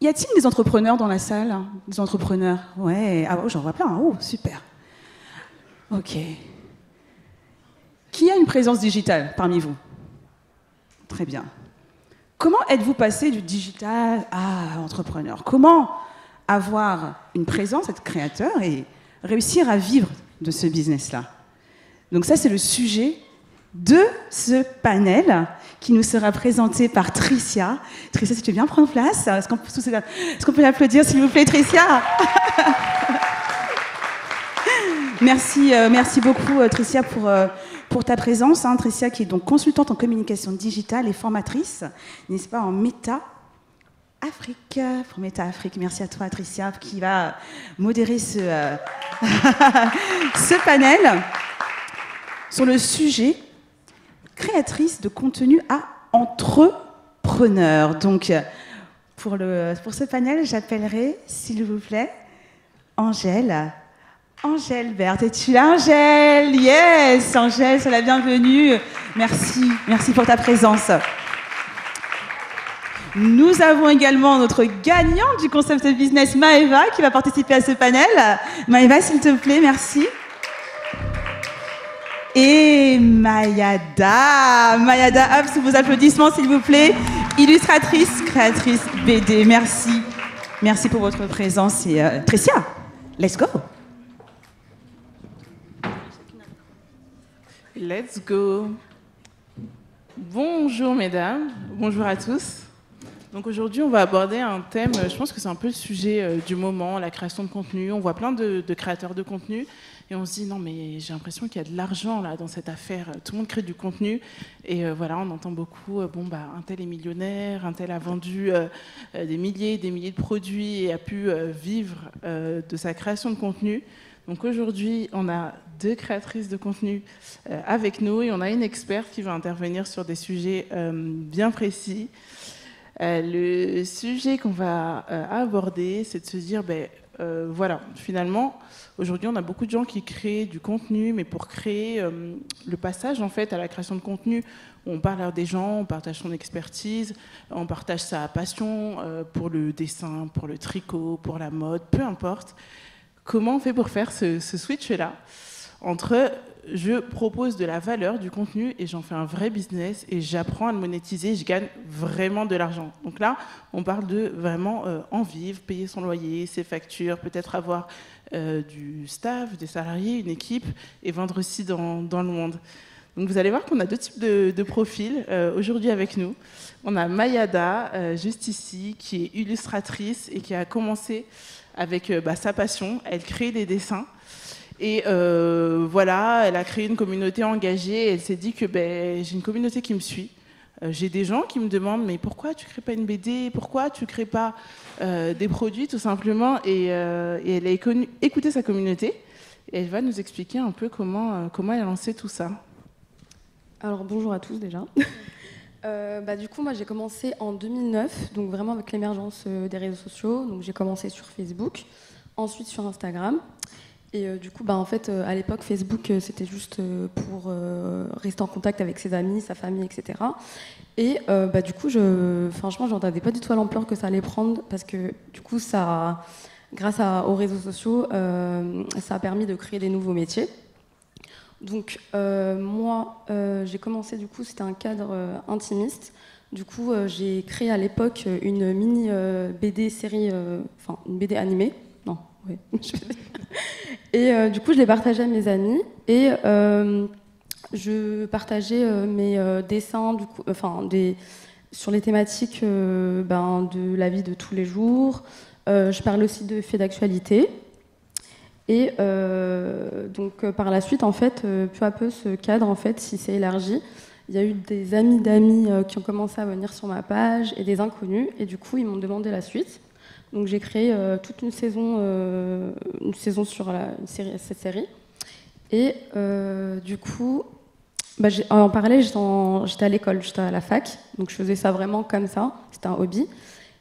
Y a-t-il des entrepreneurs dans la salle? Des entrepreneurs? Ouais. Ah, oh, j'en vois plein. Oh, super. Ok. Qui a une présence digitale parmi vous? Très bien. Comment êtes-vous passé du digital à entrepreneur? Comment avoir une présence, être créateur et réussir à vivre de ce business-là? Donc ça, c'est le sujet de ce panel qui nous sera présenté par Tricia. Tricia, si tu veux bien prendre place, est-ce qu'on peut l'applaudir, s'il vous plaît, Tricia? Merci beaucoup, Tricia, pour ta présence. Tricia, qui est donc consultante en communication digitale et formatrice, n'est-ce pas, en Meta Afrique. Pour Meta Afrique, merci à toi, Tricia, qui va modérer ce panel sur le sujet créatrice de contenu à entrepreneur. Donc, pour ce panel, j'appellerai, s'il vous plaît, Angèle Berthe. Es-tu là, Angèle? Yes, Angèle, sois la bienvenue. Merci pour ta présence. Nous avons également notre gagnante du concept business, Maëva, qui va participer à ce panel. Maëva, s'il te plaît, merci. Et Mayada, hop, sous vos applaudissements, s'il vous plaît. Illustratrice, créatrice BD, merci. Merci pour votre présence. Et Tricia, let's go. Let's go. Bonjour mesdames, bonjour à tous. Donc aujourd'hui, on va aborder un thème, je pense que c'est un peu le sujet du moment, la création de contenu. On voit plein de créateurs de contenu et on se dit non mais j'ai l'impression qu'il y a de l'argent là dans cette affaire. Tout le monde crée du contenu et voilà, on entend beaucoup un tel est millionnaire, un tel a vendu des milliers de produits et a pu vivre de sa création de contenu. Donc aujourd'hui, on a 2 créatrices de contenu avec nous et on a une experte qui va intervenir sur des sujets bien précis. Le sujet qu'on va aborder, c'est de se dire, voilà, finalement, aujourd'hui, on a beaucoup de gens qui créent du contenu, mais pour créer le passage, en fait, à la création de contenu, on parle à des gens, on partage son expertise, on partage sa passion pour le dessin, pour le tricot, pour la mode, peu importe. Comment on fait pour faire ce switch-là entre je propose de la valeur, du contenu, et j'en fais un vrai business, et j'apprends à le monétiser, je gagne vraiment de l'argent. Donc là, on parle de vraiment en vivre, payer son loyer, ses factures, peut-être avoir du staff, des salariés, une équipe, et vendre aussi dans le monde. Donc vous allez voir qu'on a 2 types de profils aujourd'hui avec nous. On a Mayada, juste ici, qui est illustratrice et qui a commencé avec sa passion. Elle crée des dessins. Et voilà, elle a créé une communauté engagée. Et elle s'est dit que j'ai une communauté qui me suit. J'ai des gens qui me demandent mais pourquoi tu crées pas une BD? Pourquoi tu crées pas des produits tout simplement? Et elle a écouté sa communauté. Et elle va nous expliquer un peu comment elle a lancé tout ça. Alors bonjour à tous déjà. Du coup, moi j'ai commencé en 2009, donc vraiment avec l'émergence des réseaux sociaux. Donc j'ai commencé sur Facebook, ensuite sur Instagram. Et du coup, en fait, à l'époque, Facebook, c'était juste pour rester en contact avec ses amis, sa famille, etc. Et du coup, franchement, je n'entendais pas du tout à l'ampleur que ça allait prendre, parce que du coup, grâce aux réseaux sociaux, ça a permis de créer des nouveaux métiers. Donc moi, j'ai commencé, du coup, c'était un cadre intimiste. Du coup, j'ai créé à l'époque une mini BD série, une BD animée. Non, oui. Et du coup, je l'ai partagée à mes amis et je partageais mes dessins, du coup, sur les thématiques de la vie de tous les jours. Je parle aussi de faits d'actualité. Et donc par la suite, en fait, peu à peu, ce cadre, en fait, s'il s'est élargi. Il y a eu des amis d'amis qui ont commencé à venir sur ma page et des inconnus. Et du coup, ils m'ont demandé la suite. Donc j'ai créé toute une saison sur cette série. Et du coup, en parallèle, j'étais à l'école, j'étais à la fac. Donc je faisais ça vraiment comme ça. C'était un hobby.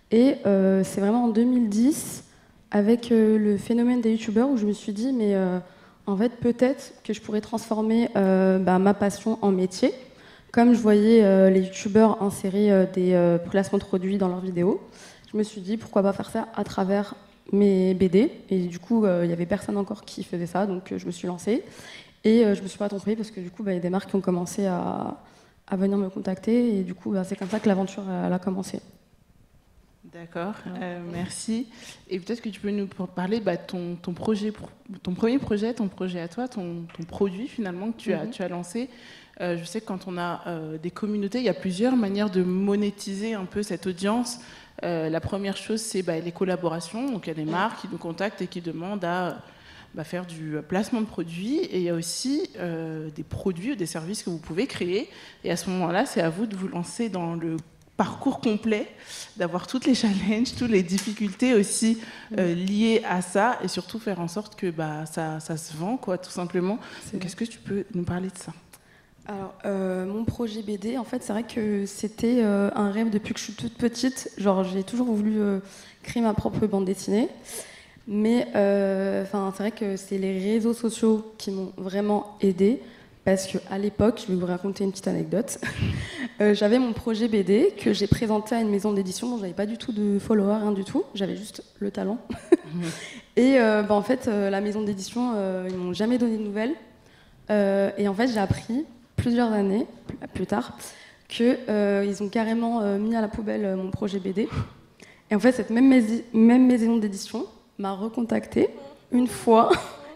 Et c'est vraiment en 2010, avec le phénomène des youtubeurs, où je me suis dit, mais en fait, peut-être que je pourrais transformer ma passion en métier. Comme je voyais les youtubeurs insérer des placements de produits dans leurs vidéos, je me suis dit pourquoi pas faire ça à travers mes BD. Et du coup, il n'y avait personne encore qui faisait ça, donc je me suis lancée. Et je me suis pas trompée parce que du coup, il y a des marques qui ont commencé à venir me contacter. Et du coup, c'est comme ça que l'aventure elle a commencé. D'accord, merci. Et peut-être que tu peux nous parler de ton projet, ton premier projet, ton projet à toi, ton produit finalement que tu as lancé. Je sais que quand on a des communautés, il y a plusieurs manières de monétiser un peu cette audience. La première chose, c'est les collaborations. Donc il y a des marques qui nous contactent et qui demandent à faire du placement de produits. Et il y a aussi des produits ou des services que vous pouvez créer. Et à ce moment-là, c'est à vous de vous lancer dans le parcours complet, d'avoir toutes les challenges, toutes les difficultés aussi liées à ça, et surtout faire en sorte que ça se vend, quoi, tout simplement. Donc, est-ce que tu peux nous parler de ça? Alors, mon projet BD, en fait, c'est vrai que c'était un rêve depuis que je suis toute petite. Genre, j'ai toujours voulu créer ma propre bande dessinée. Mais c'est vrai que c'est les réseaux sociaux qui m'ont vraiment aidée. Parce qu'à l'époque, je vais vous raconter une petite anecdote. J'avais mon projet BD que j'ai présenté à une maison d'édition dont j'avais pas du tout de followers, rien du tout. J'avais juste le talent. Et en fait, la maison d'édition, ils m'ont jamais donné de nouvelles. Et en fait, j'ai appris plusieurs années plus tard qu'ils ont carrément mis à la poubelle mon projet BD. Et en fait, cette même maison d'édition m'a recontactée une fois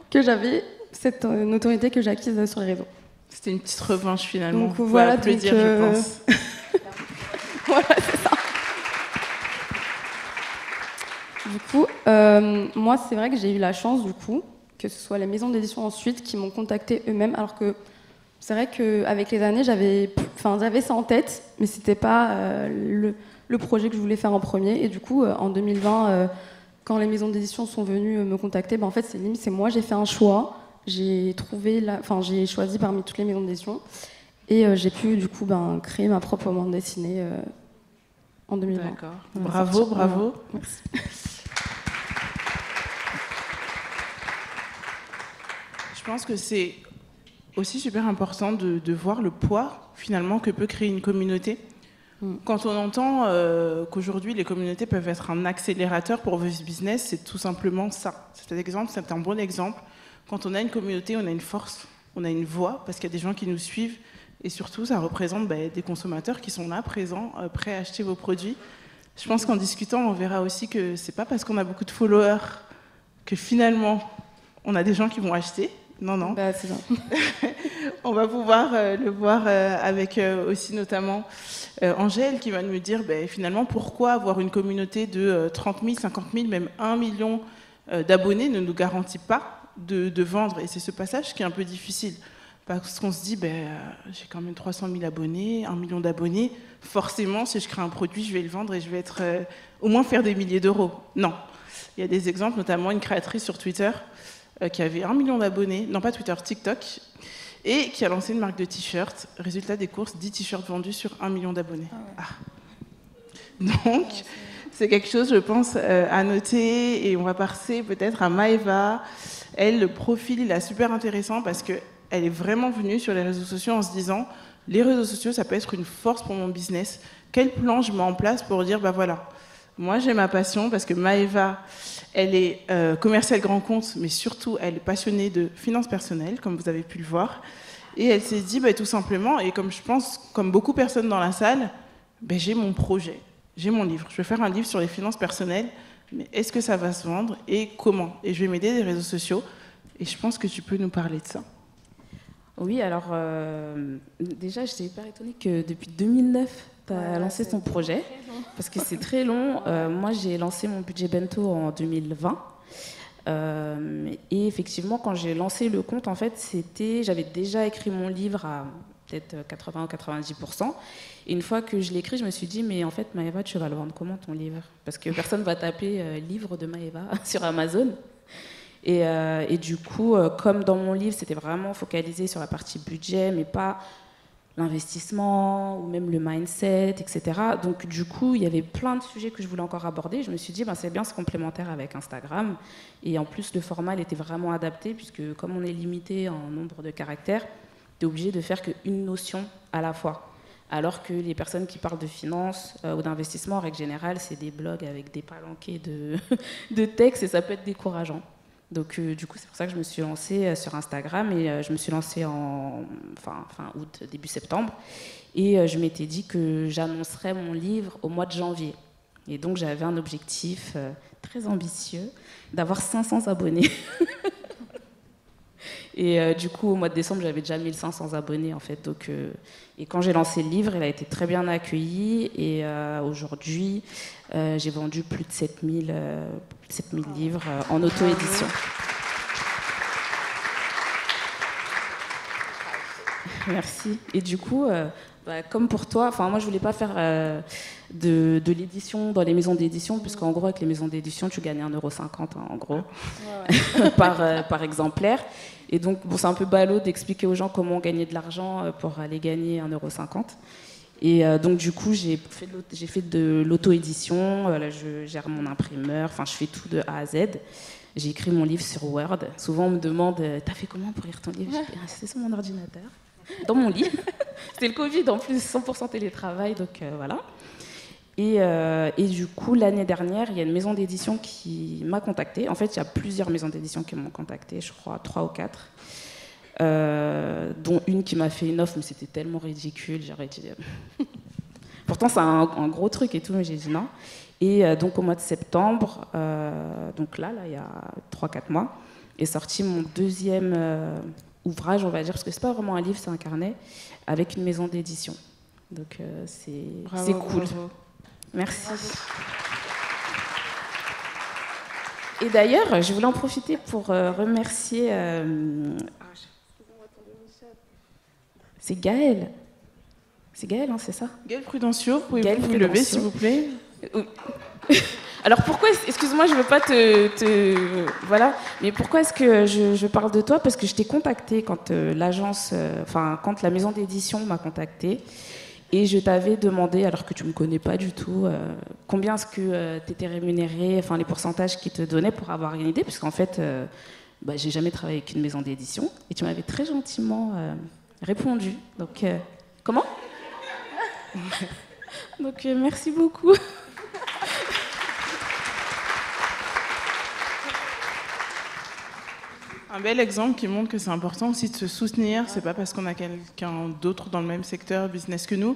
que j'avais cette notoriété que j'ai acquise sur les réseaux. C'était une petite revanche finalement. Donc voilà, applaudir, je pense. Voilà, c'est ça. Du coup, moi, c'est vrai que j'ai eu la chance, du coup, que ce soit les maisons d'édition ensuite qui m'ont contacté eux-mêmes, alors que c'est vrai qu'avec les années, j'avais ça en tête, mais c'était pas le projet que je voulais faire en premier. Et du coup, en 2020, quand les maisons d'édition sont venues me contacter, en fait, c'est moi, j'ai fait un choix. J'ai choisi parmi toutes les maisons d'édition et j'ai pu du coup créer ma propre bande dessinée en 2020. D'accord. Bravo, bravo. Merci. Je pense que c'est aussi super important de voir le poids finalement que peut créer une communauté. Quand on entend qu'aujourd'hui les communautés peuvent être un accélérateur pour vos business, c'est tout simplement ça. Cet exemple, c'est un bon exemple. Quand on a une communauté, on a une force, on a une voix, parce qu'il y a des gens qui nous suivent. Et surtout, ça représente des consommateurs qui sont là, présents, prêts à acheter vos produits. Je pense qu'en discutant, on verra aussi que c'est pas parce qu'on a beaucoup de followers que finalement, on a des gens qui vont acheter. Non. C'est ça. On va pouvoir le voir avec aussi notamment Angèle qui va nous dire finalement pourquoi avoir une communauté de 30 000, 50 000, même 1 million d'abonnés ne nous garantit pas de vendre. Et c'est ce passage qui est un peu difficile. Parce qu'on se dit, j'ai quand même 300 000 abonnés, 1 million d'abonnés. Forcément, si je crée un produit, je vais le vendre et je vais être au moins faire des milliers d'euros. Non. Il y a des exemples, notamment une créatrice sur Twitter qui avait 1 million d'abonnés, non pas Twitter, TikTok, et qui a lancé une marque de t-shirts. Résultat des courses, 10 t-shirts vendus sur 1 million d'abonnés. Donc, c'est quelque chose, je pense, à noter. Et on va passer peut-être à Maëva. Elle, le profil, il est super intéressant parce qu'elle est vraiment venue sur les réseaux sociaux en se disant les réseaux sociaux, ça peut être une force pour mon business. Quel plan je mets en place pour dire, voilà, moi j'ai ma passion parce que Maëva, elle est commerciale grand compte, mais surtout, elle est passionnée de finances personnelles, comme vous avez pu le voir. Et elle s'est dit, tout simplement, et comme je pense, comme beaucoup de personnes dans la salle, j'ai mon projet, j'ai mon livre. Je vais faire un livre sur les finances personnelles. Mais est-ce que ça va se vendre et comment? Et je vais m'aider des réseaux sociaux. Et je pense que tu peux nous parler de ça. Oui, alors déjà, j'étais hyper étonnée que depuis 2009, tu as lancé ton projet. Parce que c'est très long. Moi, j'ai lancé mon budget bento en 2020. Et effectivement, quand j'ai lancé le compte, en fait, j'avais déjà écrit mon livre à peut-être 80 ou 90%. Et une fois que je l'ai écrit, je me suis dit, mais en fait, Maëva, tu vas le vendre comment ton livre? Parce que personne ne va taper livre de Maëva sur Amazon. Et du coup, comme dans mon livre, c'était vraiment focalisé sur la partie budget, mais pas l'investissement ou même le mindset, etc. Donc du coup, il y avait plein de sujets que je voulais encore aborder. Je me suis dit, c'est bien, c'est complémentaire avec Instagram. Et en plus, le format, il était vraiment adapté, puisque comme on est limité en nombre de caractères, tu es obligé de faire qu'une notion à la fois. Alors que les personnes qui parlent de finance ou d'investissement, en règle générale, c'est des blogs avec des palanquets de textes et ça peut être décourageant. Donc, du coup, c'est pour ça que je me suis lancée sur Instagram et je me suis lancée fin août, début septembre. Et je m'étais dit que j'annoncerais mon livre au mois de janvier. Et donc, j'avais un objectif très ambitieux d'avoir 500 abonnés. Et du coup, au mois de décembre, j'avais déjà 1500 abonnés, en fait. Donc, et quand j'ai lancé le livre, il a été très bien accueilli. Et aujourd'hui, j'ai vendu plus de 7000 livres en auto-édition. Merci. Et du coup, comme pour toi, moi, je voulais pas faire de l'édition dans les maisons d'édition, puisqu'en gros, avec les maisons d'édition, tu gagnais 1,50 €, en gros, par exemplaire. Et donc, c'est un peu ballot d'expliquer aux gens comment gagner de l'argent pour aller gagner 1,50 €. Et donc, du coup, j'ai fait de l'auto-édition. Là, je gère mon imprimeur. Enfin, je fais tout de A à Z. J'ai écrit mon livre sur Word. Souvent, on me demande « T'as fait comment pour lire ton livre ?» Je dis « C'est sur mon ordinateur, dans mon lit. » C'était le Covid, en plus, 100% télétravail. Donc, voilà. Et du coup, l'année dernière, il y a une maison d'édition qui m'a contactée. En fait, il y a plusieurs maisons d'édition qui m'ont contactée, je crois 3 ou 4. Dont une qui m'a fait une offre, mais c'était tellement ridicule. J'aurais dit... Pourtant, c'est un gros truc et tout, mais j'ai dit non. Et donc, au mois de septembre, donc là, il y a 3-4 mois, est sorti mon deuxième ouvrage, on va dire, parce que c'est pas vraiment un livre, c'est un carnet, avec une maison d'édition. Donc, c'est cool. Bravo. Merci. Bravo. Et d'ailleurs, je voulais en profiter pour remercier... c'est Gaëlle. C'est Gaëlle, hein, c'est ça? Gaëlle Prudencio, pouvez-vous vous lever, s'il vous plaît? Alors pourquoi, excuse-moi, je ne veux pas voilà, mais pourquoi est-ce que je parle de toi? Parce que je t'ai contacté quand quand la maison d'édition m'a contacté et je t'avais demandé, alors que tu ne me connais pas du tout, combien est-ce que tu étais rémunéré, enfin les pourcentages qu'ils te donnaient pour avoir une idée, parce qu'en fait, j'ai jamais travaillé avec une maison d'édition et tu m'avais très gentiment répondu. Donc, comment? Donc, merci beaucoup. Un bel exemple qui montre que c'est important aussi de se soutenir. C'est pas parce qu'on a quelqu'un d'autre dans le même secteur business que nous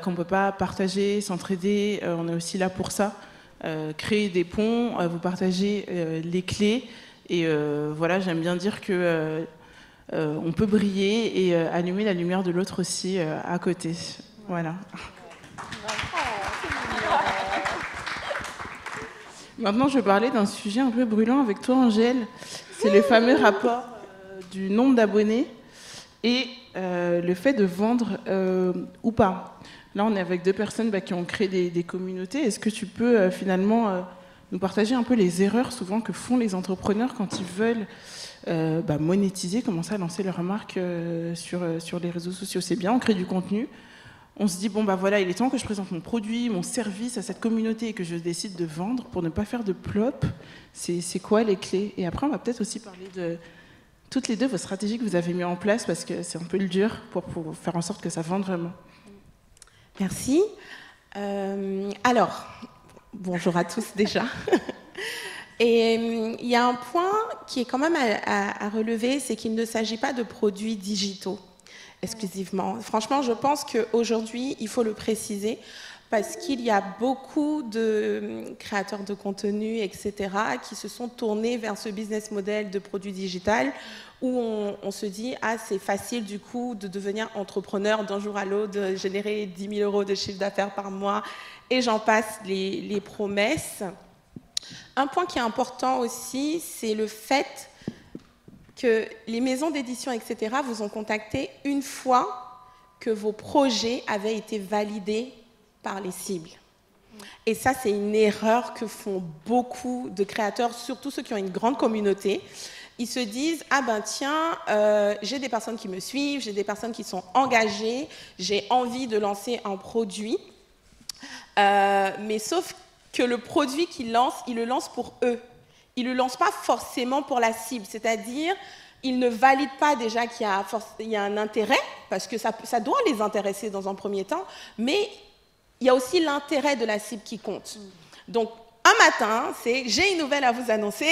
qu'on peut pas partager, s'entraider. On est aussi là pour ça. Créer des ponts, vous partager les clés. Et voilà, j'aime bien dire que on peut briller et allumer la lumière de l'autre aussi à côté. Voilà. Maintenant, je vais parler d'un sujet un peu brûlant avec toi, Angèle. C'est le fameux rapport du nombre d'abonnés et le fait de vendre ou pas. Là, on est avec 2 personnes qui ont créé des communautés. Est-ce que tu peux finalement nous partager un peu les erreurs souvent que font les entrepreneurs quand ils veulent monétiser, commencer à lancer leur marque sur les réseaux sociaux? C'est bien, on crée du contenu. On se dit, voilà, il est temps que je présente mon produit, mon service à cette communauté et que je décide de vendre pour ne pas faire de plop. C'est quoi les clés? Et après, on va peut-être aussi parler de toutes les 2 vos stratégies que vous avez mises en place parce que c'est un peu le dur pour faire en sorte que ça vende vraiment. Merci. Alors, bonjour à tous déjà. Et il y a un point qui est quand même à relever, c'est qu'il ne s'agit pas de produits digitaux exclusivement. Franchement, je pense qu'aujourd'hui, il faut le préciser parce qu'il y a beaucoup de créateurs de contenu, etc., qui se sont tournés vers ce business model de produits digital où on se dit « Ah, c'est facile du coup de devenir entrepreneur d'un jour à l'autre, de générer 10 000 € de chiffre d'affaires par mois et j'en passe les promesses ». Un point qui est important aussi, c'est le fait que les maisons d'édition, etc., vous ont contacté une fois que vos projets avaient été validés par les cibles. Et ça, c'est une erreur que font beaucoup de créateurs, surtout ceux qui ont une grande communauté. Ils se disent « Ah ben tiens, j'ai des personnes qui me suivent, j'ai des personnes qui sont engagées, j'ai envie de lancer un produit. » Mais sauf que le produit qu'ils lancent, ils le lancent pour eux. Ils ne le lancent pas forcément pour la cible. C'est-à-dire, ils ne valident pas déjà qu'il y a un intérêt, parce que ça doit les intéresser dans un premier temps, mais il y a aussi l'intérêt de la cible qui compte. Donc, un matin, c'est « j'ai une nouvelle à vous annoncer »,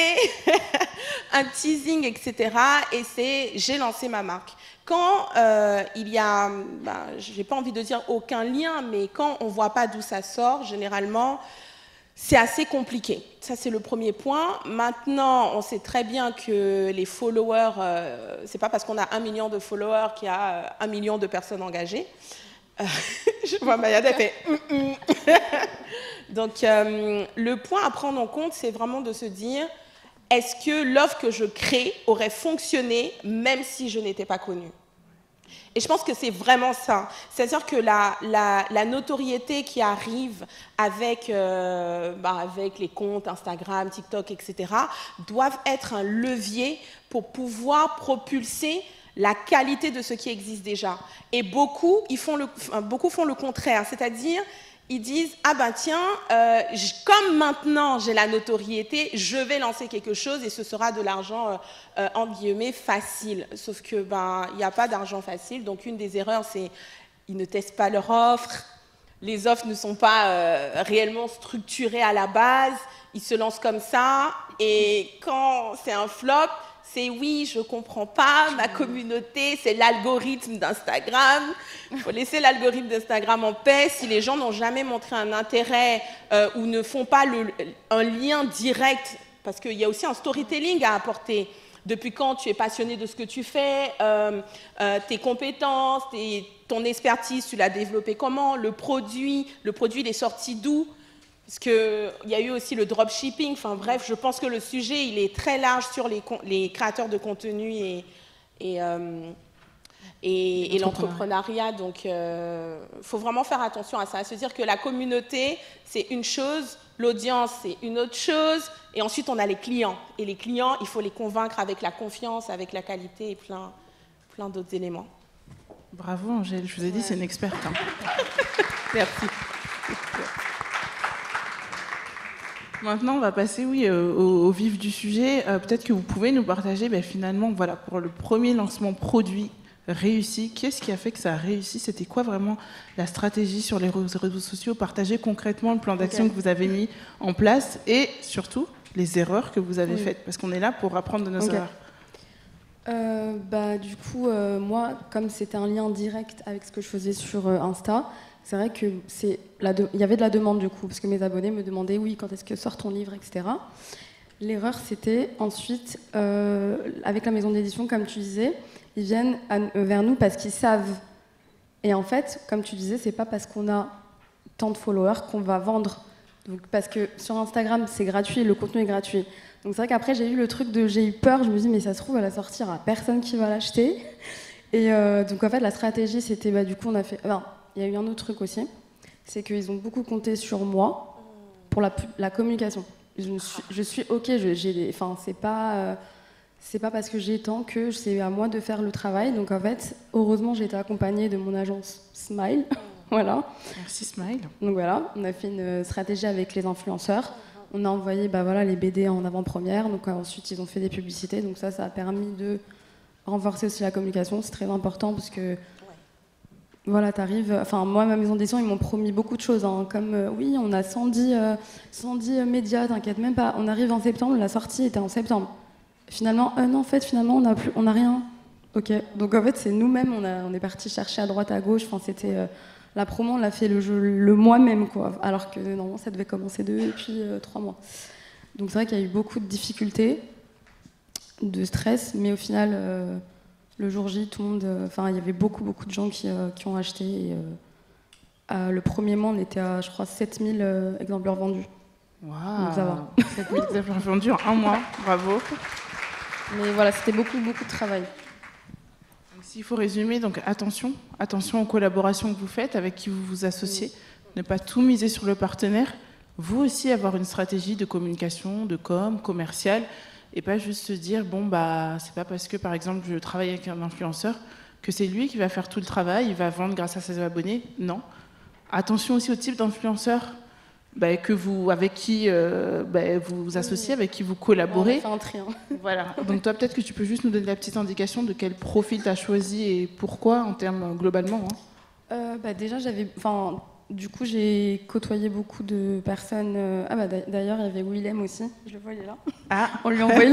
un teasing, etc. Et c'est « j'ai lancé ma marque ». Quand il y a, je n'ai pas envie de dire aucun lien, mais quand on ne voit pas d'où ça sort, généralement, c'est assez compliqué. Ça, c'est le premier point. Maintenant, on sait très bien que les followers, ce n'est pas parce qu'on a 1 million de followers qu'il y a 1 million de personnes engagées. Je vois Mayada fait Donc, le point à prendre en compte, c'est vraiment de se dire, est-ce que l'offre que je crée aurait fonctionné même si je n'étais pas connue? Et je pense que c'est vraiment ça. C'est-à-dire que la notoriété qui arrive avec les comptes Instagram, TikTok, etc., doivent être un levier pour pouvoir propulser la qualité de ce qui existe déjà. Et beaucoup font le contraire, c'est-à-dire ils disent « Ah ben tiens, comme maintenant j'ai la notoriété, je vais lancer quelque chose et ce sera de l'argent, entre guillemets, facile. » Sauf que il n'y a pas d'argent facile. Donc une des erreurs, c'est ils ne testent pas leur offre. Les offres ne sont pas réellement structurées à la base. Ils se lancent comme ça. Et quand c'est un flop, c'est oui, je ne comprends pas, ma communauté, c'est l'algorithme d'Instagram. Il faut laisser l'algorithme d'Instagram en paix. Si les gens n'ont jamais montré un intérêt ou ne font pas un lien direct, parce qu'il y a aussi un storytelling à apporter. Depuis quand tu es passionné de ce que tu fais, tes compétences, ton expertise, tu l'as développé comment, le produit il est sorti d'où? Parce qu'il y a eu aussi le dropshipping. Enfin bref, je pense que le sujet, il est très large sur les créateurs de contenu et l'entrepreneuriat. Donc, il faut vraiment faire attention à ça. À se dire que la communauté, c'est une chose, l'audience, c'est une autre chose. Et ensuite, on a les clients. Et les clients, il faut les convaincre avec la confiance, avec la qualité et plein d'autres éléments. Bravo, Angèle. Je vous ai dit, c'est une experte. Hein. Merci. Maintenant, on va passer au vif du sujet. Peut-être que vous pouvez nous partager finalement, voilà, pour le premier lancement produit réussi, qu'est-ce qui a fait que ça a réussi? C'était quoi vraiment la stratégie sur les réseaux sociaux? Partagez concrètement le plan d'action que vous avez mis en place et surtout les erreurs que vous avez faites, parce qu'on est là pour apprendre de nos erreurs. Du coup, moi, comme c'était un lien direct avec ce que je faisais sur Insta, c'est vrai que il y avait de la demande du coup, parce que mes abonnés me demandaient oui, quand est-ce que sort ton livre, etc. L'erreur, c'était ensuite, avec la maison d'édition, comme tu disais, ils viennent vers nous parce qu'ils savent. Et en fait, comme tu disais, c'est pas parce qu'on a tant de followers qu'on va vendre. Donc, parce que sur Instagram, c'est gratuit, le contenu est gratuit. Donc c'est vrai qu'après, j'ai eu peur, je me dis, mais ça se trouve, elle va sortir à personne qui va l'acheter. Et donc en fait, la stratégie, c'était, du coup, on a fait... il y a eu un autre truc aussi, c'est qu'ils ont beaucoup compté sur moi pour la communication. Je suis OK, c'est pas parce que j'ai tant que c'est à moi de faire le travail. Donc en fait, heureusement, j'ai été accompagnée de mon agence Smile. Voilà. Merci Smile. Donc voilà, on a fait une stratégie avec les influenceurs. On a envoyé les BD en avant-première. Donc ensuite, ils ont fait des publicités. Donc ça a permis de renforcer aussi la communication. C'est très important parce que voilà, t'arrives... moi, ma maison d'édition, ils m'ont promis beaucoup de choses. Hein, comme, oui, on a 110 médias, t'inquiète même pas. On arrive en septembre, la sortie était en septembre. Finalement, non, en fait, finalement, on n'a rien. OK. Donc, en fait, c'est nous-mêmes, on est partis chercher à droite, à gauche. C'était... la promo, on l'a fait le mois même, quoi. Alors que, normalement, ça devait commencer 2 et puis 3 mois. Donc, c'est vrai qu'il y a eu beaucoup de difficultés, de stress, mais au final... le jour J, tout le monde... il y avait beaucoup de gens qui ont acheté. Et, le premier mois, on était à, je crois, 7000 exemplaires vendus. Waouh. Donc ça va. 7000 exemplaires vendus en 1 mois. Bravo. Mais voilà, c'était beaucoup de travail. Donc, s'il faut résumer, donc attention aux collaborations que vous faites, avec qui vous vous associez. Ne pas tout miser sur le partenaire. Vous aussi, avoir une stratégie de communication, de commerciale. Et pas juste se dire, c'est pas parce que, par exemple, je travaille avec un influenceur que c'est lui qui va faire tout le travail, il va vendre grâce à ses abonnés. Non. Attention aussi au type d'influenceur avec qui vous vous associez, avec qui vous collaborez. On a fait un tri. Voilà. Donc toi, peut-être que tu peux juste nous donner la petite indication de quel profil tu as choisi et pourquoi en termes globalement. Déjà, du coup, j'ai côtoyé beaucoup de personnes. D'ailleurs, il y avait Willem aussi. Je le vois, il est là. Ah. On lui a envoyé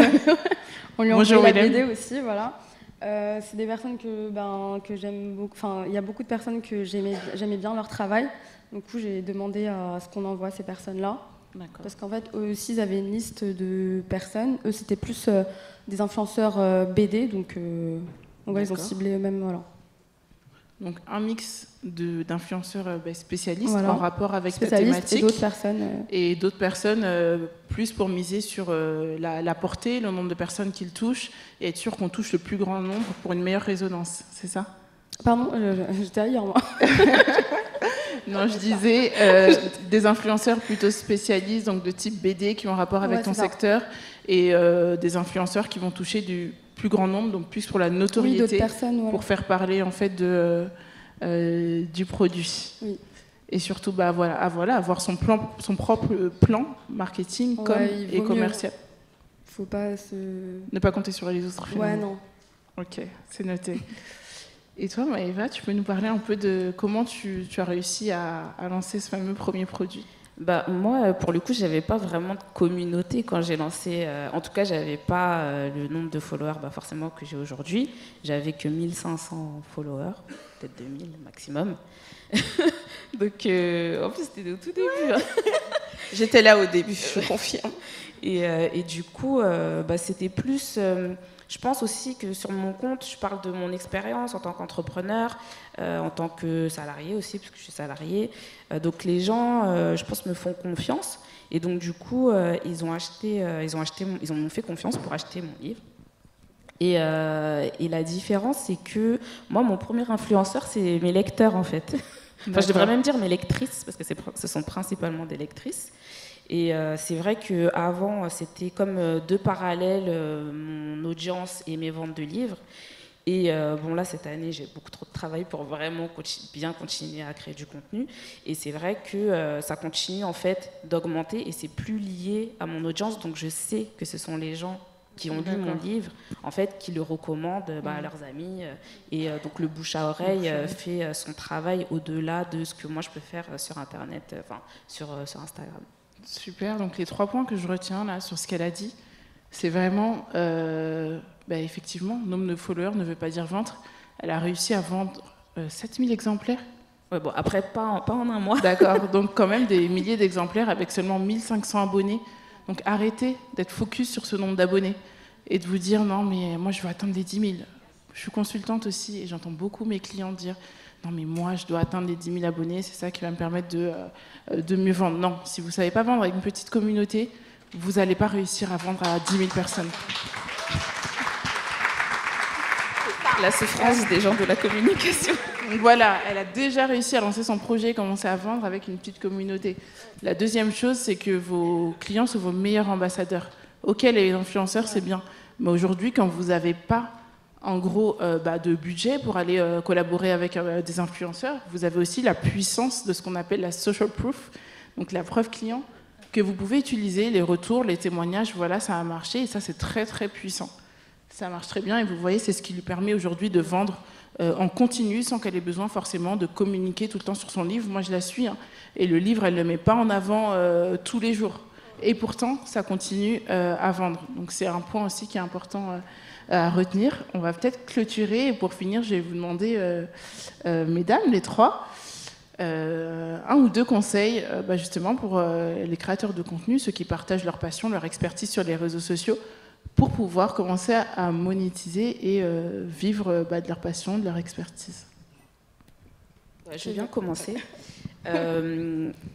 Bonjour, la Willem. BD aussi, voilà. C'est des personnes que j'aime beaucoup. Enfin, il y a beaucoup de personnes que j'aimais bien leur travail. Du coup, j'ai demandé à ce qu'on envoie ces personnes-là. D'accord. Parce qu'en fait, eux aussi, ils avaient une liste de personnes. Eux, c'était plus des influenceurs BD. Donc ouais, ils ont ciblé eux-mêmes. Voilà. Donc un mix d'influenceurs spécialistes Voilà. en rapport avec ta Spécialistes thématique. Et d'autres personnes. Plus pour miser sur la portée, le nombre de personnes qu'ils touchent et être sûr qu'on touche le plus grand nombre pour une meilleure résonance. C'est ça? Pardon, j'étais ailleurs, moi. Non, je disais des influenceurs plutôt spécialistes, donc de type BD qui ont rapport avec ton secteur, et des influenceurs qui vont toucher du plus grand nombre, donc plus pour la notoriété, d'autres personnes, voilà. pour faire parler en fait du produit. Oui. Et surtout, avoir son propre plan marketing et commercial. Faut pas Ne pas compter sur les autres. Ouais, non. Ok, c'est noté. Et toi, Maëva, tu peux nous parler un peu de comment tu as réussi à lancer ce fameux premier produit? Moi, pour le coup, j'avais pas vraiment de communauté quand j'ai lancé. En tout cas, j'avais pas le nombre de followers forcément que j'ai aujourd'hui. J'avais que 1500 followers, peut-être 2000 maximum. Donc, en plus, c'était au tout début. Hein. J'étais là au début, je confirme. Et du coup, c'était plus... je pense aussi que sur mon compte, je parle de mon expérience en tant qu'entrepreneur, en tant que salarié aussi, parce que je suis salariée. Donc les gens, je pense, me font confiance. Et donc du coup, ils m'ont fait confiance pour acheter mon livre. Et la différence, c'est que moi, mon premier influenceur, c'est mes lecteurs, en fait. Enfin, je devrais même dire mes lectrices, parce que ce sont principalement des lectrices. Et c'est vrai qu'avant, c'était comme deux parallèles, mon audience et mes ventes de livres. Et là, cette année, j'ai beaucoup trop de travail pour vraiment bien continuer à créer du contenu. Et c'est vrai que ça continue en fait d'augmenter et c'est plus lié à mon audience. Donc je sais que ce sont les gens qui ont lu mon livre, en fait, qui le recommandent à leurs amis. Et donc le bouche à oreille fait son travail au-delà de ce que moi je peux faire sur Internet, sur Instagram. Super, donc les 3 points que je retiens là sur ce qu'elle a dit, c'est vraiment, effectivement, nombre de followers ne veut pas dire vente. Elle a réussi à vendre 7000 exemplaires. Ouais, après, pas en un mois. D'accord, donc quand même des milliers d'exemplaires avec seulement 1500 abonnés. Donc arrêtez d'être focus sur ce nombre d'abonnés et de vous dire non mais moi je veux atteindre les 10 000. Je suis consultante aussi et j'entends beaucoup mes clients dire non mais moi je dois atteindre les 10 000 abonnés, c'est ça qui va me permettre de mieux vendre. Non, si vous ne savez pas vendre avec une petite communauté, vous n'allez pas réussir à vendre à 10 000 personnes. La souffrance des gens de la communication. Donc voilà, elle a déjà réussi à lancer son projet et commencer à vendre avec une petite communauté. La deuxième chose, c'est que vos clients sont vos meilleurs ambassadeurs. Ok, les influenceurs, c'est bien. Mais aujourd'hui, quand vous n'avez pas, en gros, de budget pour aller collaborer avec des influenceurs, vous avez aussi la puissance de ce qu'on appelle la social proof, donc la preuve client, que vous pouvez utiliser, les retours, les témoignages, voilà, ça a marché et ça, c'est très, très puissant. Ça marche très bien et vous voyez, c'est ce qui lui permet aujourd'hui de vendre en continu sans qu'elle ait besoin forcément de communiquer tout le temps sur son livre. Moi, je la suis et le livre, elle ne le met pas en avant tous les jours. Et pourtant, ça continue à vendre. Donc, c'est un point aussi qui est important à retenir. On va peut-être clôturer et pour finir, je vais vous demander, mesdames, les 3, 1 ou 2 conseils justement pour les créateurs de contenu, ceux qui partagent leur passion, leur expertise sur les réseaux sociaux, pour pouvoir commencer à monétiser et vivre de leur passion, de leur expertise. Je vais bien commencer.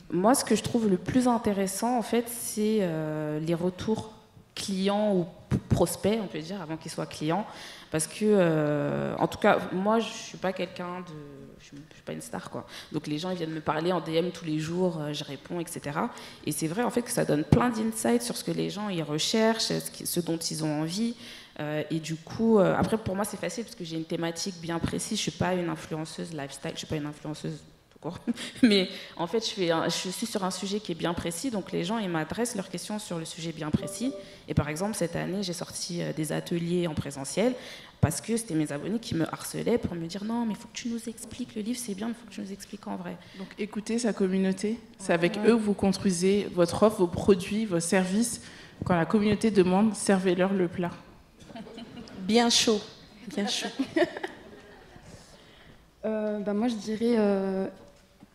Moi, ce que je trouve le plus intéressant, en fait, c'est les retours clients ou prospects, on peut dire, avant qu'ils soient clients. Parce que, en tout cas, moi, je ne suis pas quelqu'un de... Je ne suis pas une star, quoi. Donc les gens, ils viennent me parler en DM tous les jours, je réponds, etc. Et c'est vrai, en fait, que ça donne plein d'insights sur ce que les gens ils recherchent, ce dont ils ont envie. Et du coup, après, pour moi, c'est facile parce que j'ai une thématique bien précise. Je ne suis pas une influenceuse lifestyle, je ne suis pas une influenceuse tout court. Mais en fait, je suis sur un sujet qui est bien précis, donc les gens, ils m'adressent leurs questions sur le sujet bien précis. Et par exemple, cette année, j'ai sorti des ateliers en présentiel, parce que c'était mes abonnés qui me harcelaient pour me dire non, mais il faut que tu nous expliques, le livre c'est bien, mais il faut que tu nous expliques en vrai. Donc écoutez sa communauté, c'est avec eux que vous construisez votre offre, vos produits, vos services. Quand la communauté demande, servez-leur le plat. Bien chaud, bien chaud. Moi je dirais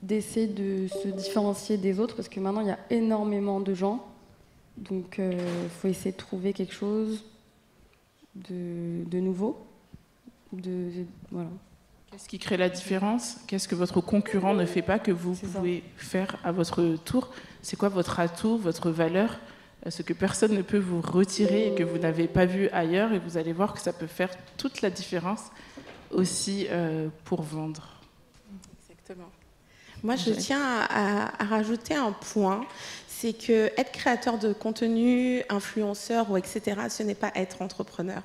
d'essayer de se différencier des autres, parce que maintenant il y a énormément de gens, donc il faut essayer de trouver quelque chose de nouveau. Voilà. Qu'est-ce qui crée la différence? Qu'est-ce que votre concurrent ne fait pas que vous pouvez faire à votre tour? C'est quoi votre atout, votre valeur? Ce que personne ne peut vous retirer et que vous n'avez pas vu ailleurs, et vous allez voir que ça peut faire toute la différence aussi pour vendre. Exactement. Moi, je tiens à rajouter un point, c'est que être créateur de contenu, influenceur ou etc., ce n'est pas être entrepreneur.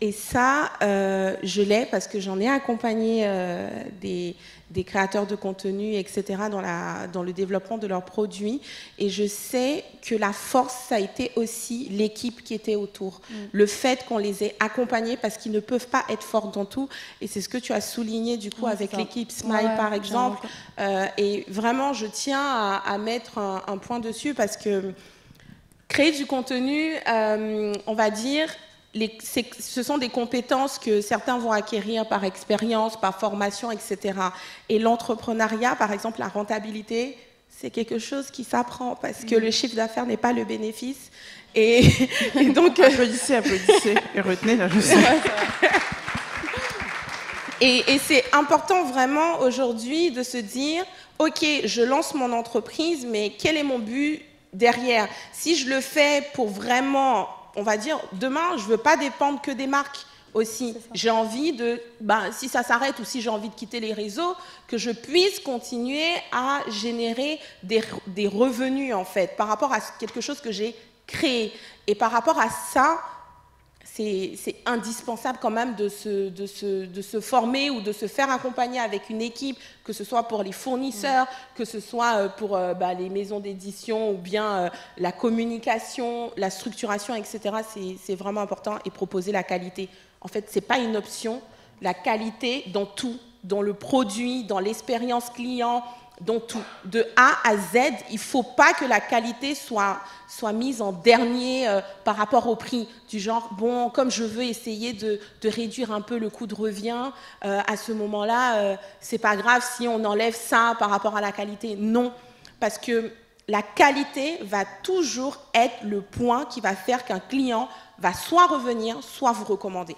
Et ça, je l'ai parce que j'en ai accompagné des créateurs de contenu, etc., dans le développement de leurs produits. Et je sais que la force, ça a été aussi l'équipe qui était autour. Le fait qu'on les ait accompagnés, parce qu'ils ne peuvent pas être forts dans tout. Et c'est ce que tu as souligné, du coup, avec l'équipe Smile, par exemple. Et vraiment, je tiens à mettre un point dessus, parce que créer du contenu, on va dire... ce sont des compétences que certains vont acquérir par expérience, par formation, etc. Et l'entrepreneuriat, par exemple, la rentabilité, c'est quelque chose qui s'apprend, parce que le chiffre d'affaires n'est pas le bénéfice. Et donc... Applaudissez, et retenez la leçon. Et c'est important vraiment aujourd'hui de se dire, ok, je lance mon entreprise, mais quel est mon but derrière? Si je le fais pour vraiment... on va dire, demain, je ne veux pas dépendre que des marques aussi. J'ai envie de, si ça s'arrête ou si j'ai envie de quitter les réseaux, que je puisse continuer à générer des revenus, en fait, par rapport à quelque chose que j'ai créé. Et par rapport à ça, c'est indispensable quand même de se former ou de se faire accompagner avec une équipe, que ce soit pour les fournisseurs, que ce soit pour les maisons d'édition ou bien la communication, la structuration, etc. C'est vraiment important, et proposer la qualité. En fait, ce n'est pas une option. La qualité dans tout, dans le produit, dans l'expérience client, dans tout, de A à Z. Il ne faut pas que la qualité soit mise en dernier par rapport au prix. Du genre, bon, comme je veux essayer de réduire un peu le coût de revient, à ce moment-là, c'est pas grave si on enlève ça par rapport à la qualité. Non, parce que la qualité va toujours être le point qui va faire qu'un client va soit revenir, soit vous recommander.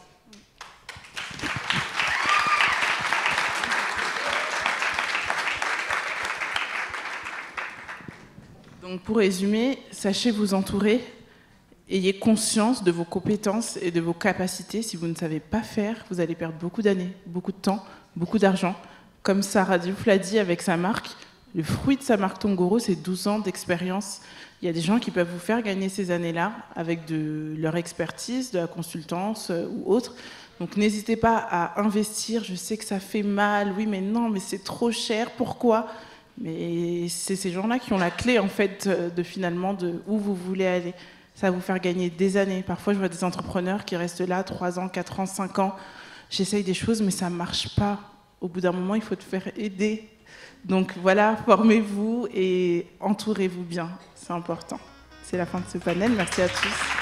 Donc pour résumer, sachez vous entourer, ayez conscience de vos compétences et de vos capacités. Si vous ne savez pas faire, vous allez perdre beaucoup d'années, beaucoup de temps, beaucoup d'argent. Comme Sarah Diouf l'a dit avec sa marque, le fruit de sa marque Tongoro, c'est 12 ans d'expérience. Il y a des gens qui peuvent vous faire gagner ces années-là avec de leur expertise, de la consultance ou autre. Donc n'hésitez pas à investir. Je sais que ça fait mal, oui, mais non, mais c'est trop cher. Pourquoi ? Mais c'est ces gens-là qui ont la clé, en fait, de finalement de où vous voulez aller. Ça va vous faire gagner des années. Parfois, je vois des entrepreneurs qui restent là 3 ans, 4 ans, 5 ans. J'essaye des choses, mais ça ne marche pas. Au bout d'un moment, il faut te faire aider. Donc voilà, formez-vous et entourez-vous bien. C'est important. C'est la fin de ce panel. Merci à tous.